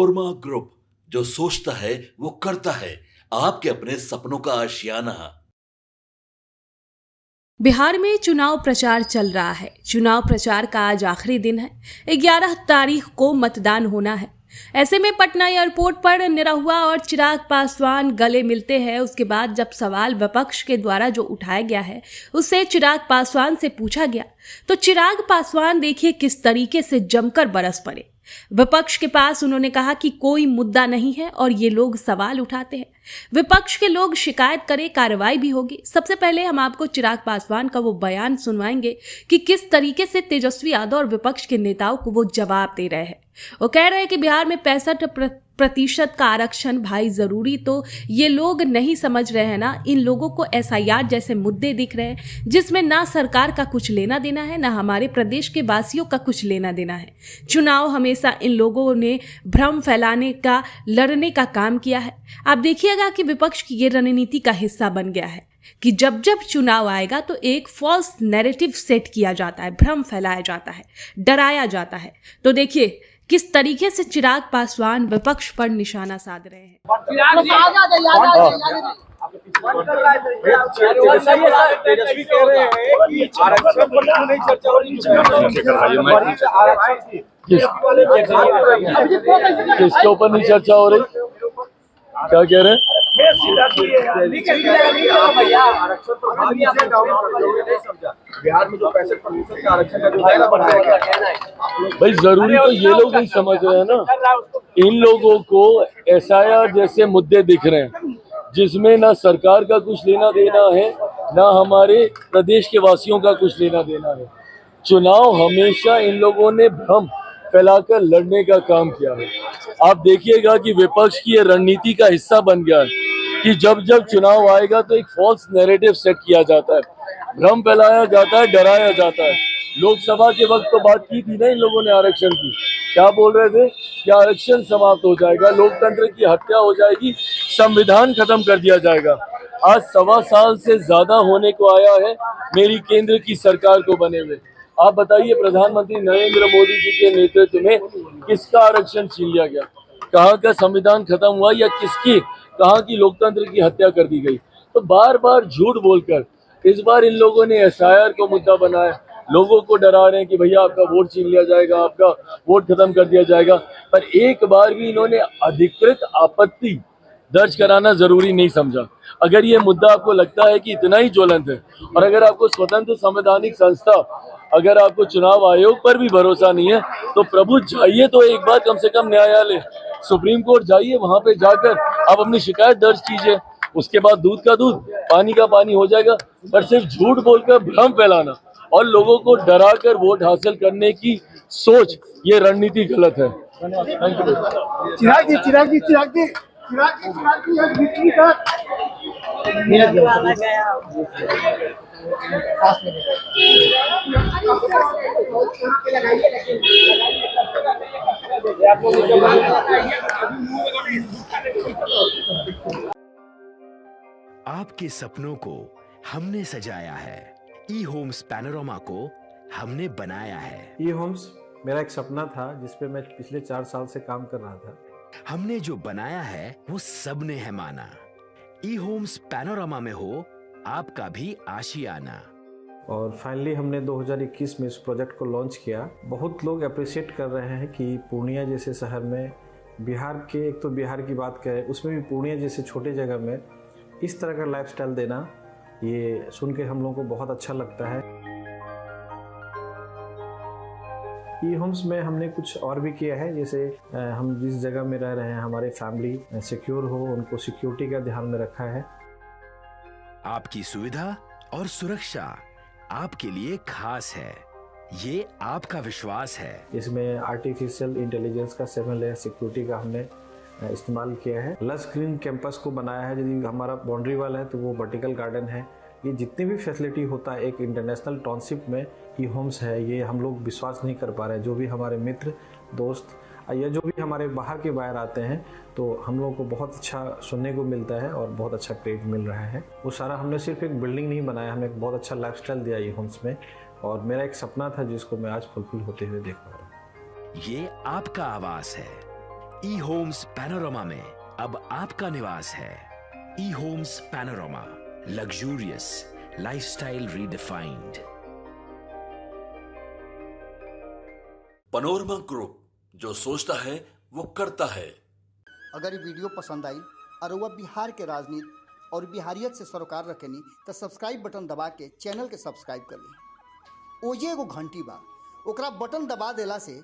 Korma group, जो सोचता है वो करता है। आपके अपने सपनों का आशियाना। बिहार में चुनाव प्रचार चल रहा है। चुनाव प्रचार का आज आखिरी दिन है। 11 तारीख को मतदान होना है। ऐसे में पटना एयरपोर्ट पर निरहुआ और चिराग पासवान गले मिलते हैं। उसके बाद जब सवाल विपक्ष के द्वारा जो उठाया गया है उससे चिराग पासवान से पूछा गया, तो चिराग पासवान देखिए किस तरीके से जमकर बरस पड़े। विपक्ष के पास उन्होंने कहा कि कोई मुद्दा नहीं है और ये लोग सवाल उठाते हैं। विपक्ष के लोग शिकायत करें, कार्रवाई भी होगी। सबसे पहले हम आपको चिराग पासवान का वो बयान सुनवाएंगे कि किस तरीके से तेजस्वी यादव और विपक्ष के नेताओं को वो जवाब दे रहे हैं। वो कह रहे हैं कि बिहार में 65% का आरक्षण भाई जरूरी तो ये लोग नहीं समझ रहे हैं ना। इन लोगों को एसआईआर जैसे मुद्दे दिख रहे हैं जिसमें ना सरकार का कुछ लेना देना है, ना हमारे प्रदेश के वासियों का कुछ लेना देना है। चुनाव हमेशा इन लोगों ने भ्रम फैलाने का, लड़ने का काम किया है। आप देखिएगा कि विपक्ष की ये रणनीति का हिस्सा बन गया है कि जब जब चुनाव आएगा तो एक फॉल्स नैरेटिव सेट किया जाता है, भ्रम फैलाया जाता है, डराया जाता है। तो देखिए किस तरीके से चिराग पासवान विपक्ष पर निशाना साध रहे हैं। तेजस्वी कह रहे हैं कि आरक्षण पर नहीं चर्चा हो रही है। किसके ऊपर नहीं चर्चा हो रही? क्या कह रहे हैं? बिहार में जो 65% का आरक्षण का जो दायरा बढ़ाया गया, भाई जरूरी तो ये लोग नहीं समझ रहे हैं ना। इन लोगों को एसआईआर जैसे मुद्दे दिख रहे हैं जिसमें ना सरकार का कुछ लेना देना है, ना हमारे प्रदेश के वासियों का कुछ लेना देना है। चुनाव हमेशा इन लोगों ने भ्रम फैलाकर लड़ने का काम किया है। आप देखिएगा कि विपक्ष की ये रणनीति का हिस्सा बन गया है कि जब जब चुनाव आएगा तो एक फॉल्स नैरेटिव सेट किया जाता है, भ्रम फैलाया जाता है, डराया जाता है। लोकसभा के वक्त तो बात की थी ना इन लोगों ने आरक्षण की। क्या बोल रहे थे कि आरक्षण समाप्त हो जाएगा, लोकतंत्र की हत्या हो जाएगी, संविधान खत्म कर दिया जाएगा। आज 1.25 साल से ज्यादा होने को आया है मेरी केंद्र की सरकार को बने हुए। आप बताइए प्रधानमंत्री नरेंद्र मोदी जी के नेतृत्व में किसका आरक्षण छीन लिया गया? कहाँ का संविधान खत्म हुआ या किसकी, कहाँ की लोकतंत्र की हत्या कर दी गई? तो बार बार झूठ बोलकर इस बार इन लोगों ने एसआईआर को मुद्दा बनाया, लोगों को डरा रहे हैं कि भैया आपका वोट छीन लिया जाएगा, आपका वोट खत्म कर दिया जाएगा। पर एक बार भी इन्होंने अधिकृत आपत्ति दर्ज कराना जरूरी नहीं समझा। अगर ये मुद्दा आपको लगता है कि इतना ही ज्वलंत है और अगर आपको स्वतंत्र संवैधानिक संस्था, अगर आपको चुनाव आयोग पर भी भरोसा नहीं है तो प्रभु जाइए तो एक बार कम से कम न्यायालय, सुप्रीम कोर्ट जाइए, वहां पे जाकर आप अपनी शिकायत दर्ज कीजिए। उसके बाद दूध का दूध, पानी का पानी हो जाएगा। पर सिर्फ झूठ बोलकर भ्रम फैलाना और लोगों को डराकर वोट हासिल करने की सोच, ये रणनीति गलत है। आपके सपनों को हमने सजाया है, ई होम्स पैनोरमा को हमने बनाया है। ई होम्स मेरा एक सपना था जिस पे मैं पिछले 4 साल से काम कर रहा था। हमने जो बनाया है वो सबने है माना। ई होम्स पैनोरमा में हो आपका भी आशियाना। और फाइनली हमने 2021 में इस प्रोजेक्ट को लॉन्च किया। बहुत लोग अप्रिशिएट कर रहे हैं कि पूर्णिया जैसे शहर में, बिहार के, एक तो बिहार की बात करें उसमें भी पूर्णिया जैसे छोटे जगह में इस तरह का लाइफस्टाइल देना, ये सुन के हम लोगों को बहुत अच्छा लगता है। ई होम्स में हमने कुछ और भी किया है, जैसे हम जिस जगह में रह रहे हैं हमारे फैमिली सिक्योर हो, उनको सिक्योरिटी का ध्यान में रखा है। आपकी सुविधा और सुरक्षा आपके लिए खास है, ये आपका विश्वास है। इसमें आर्टिफिशियल इंटेलिजेंस का 7 लेयर सिक्योरिटी का हमने इस्तेमाल किया है। लस ग्रीन कैंपस को बनाया है। यदि हमारा बाउंड्री वाल है तो वो वर्टिकल गार्डन है। ये जितनी भी फैसिलिटी होता है एक इंटरनेशनल टाउनशिप में ई होम्स है, ये हम लोग विश्वास नहीं कर पा रहे हैं। जो भी हमारे मित्र, दोस्त या जो भी हमारे बाहर के बाहर आते हैं तो हम लोगों को बहुत अच्छा सुनने को मिलता है और बहुत अच्छा क्रेडिट मिल रहा है। वो सारा हमने सिर्फ एक बिल्डिंग नहीं बनाया, हमें एक बहुत अच्छा लाइफस्टाइल दिया ई होम्स में, और मेरा एक सपना था जिसको मैं आज फुलफिल होते हुए देख पा रहा हूँ। ये आपका आवास है, ई होम्स पैनोरमा में अब आपका निवास है। E homes panorama, luxurious lifestyle redefined. Panorama group, जो सोचता है वो करता है। अगर ये वीडियो पसंद आई और वह बिहार के राजनीति और बिहारियत से सरोकार रखेनी तो सब्सक्राइब बटन दबा के चैनल के सब्सक्राइब कर ली। ओजे एगो घंटी बा, ओकरा बटन दबा देला से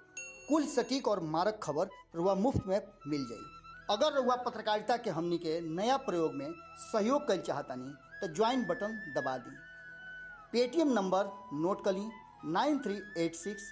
कुल सटीक और मारक खबर रुआ मुफ्त में मिल जाई। अगर रुआ पत्रकारिता के हमनी के नया प्रयोग में सहयोग कर चाहतानी तो ज्वाइन बटन दबा दी। पेटीएम नंबर नोट कर ली 9386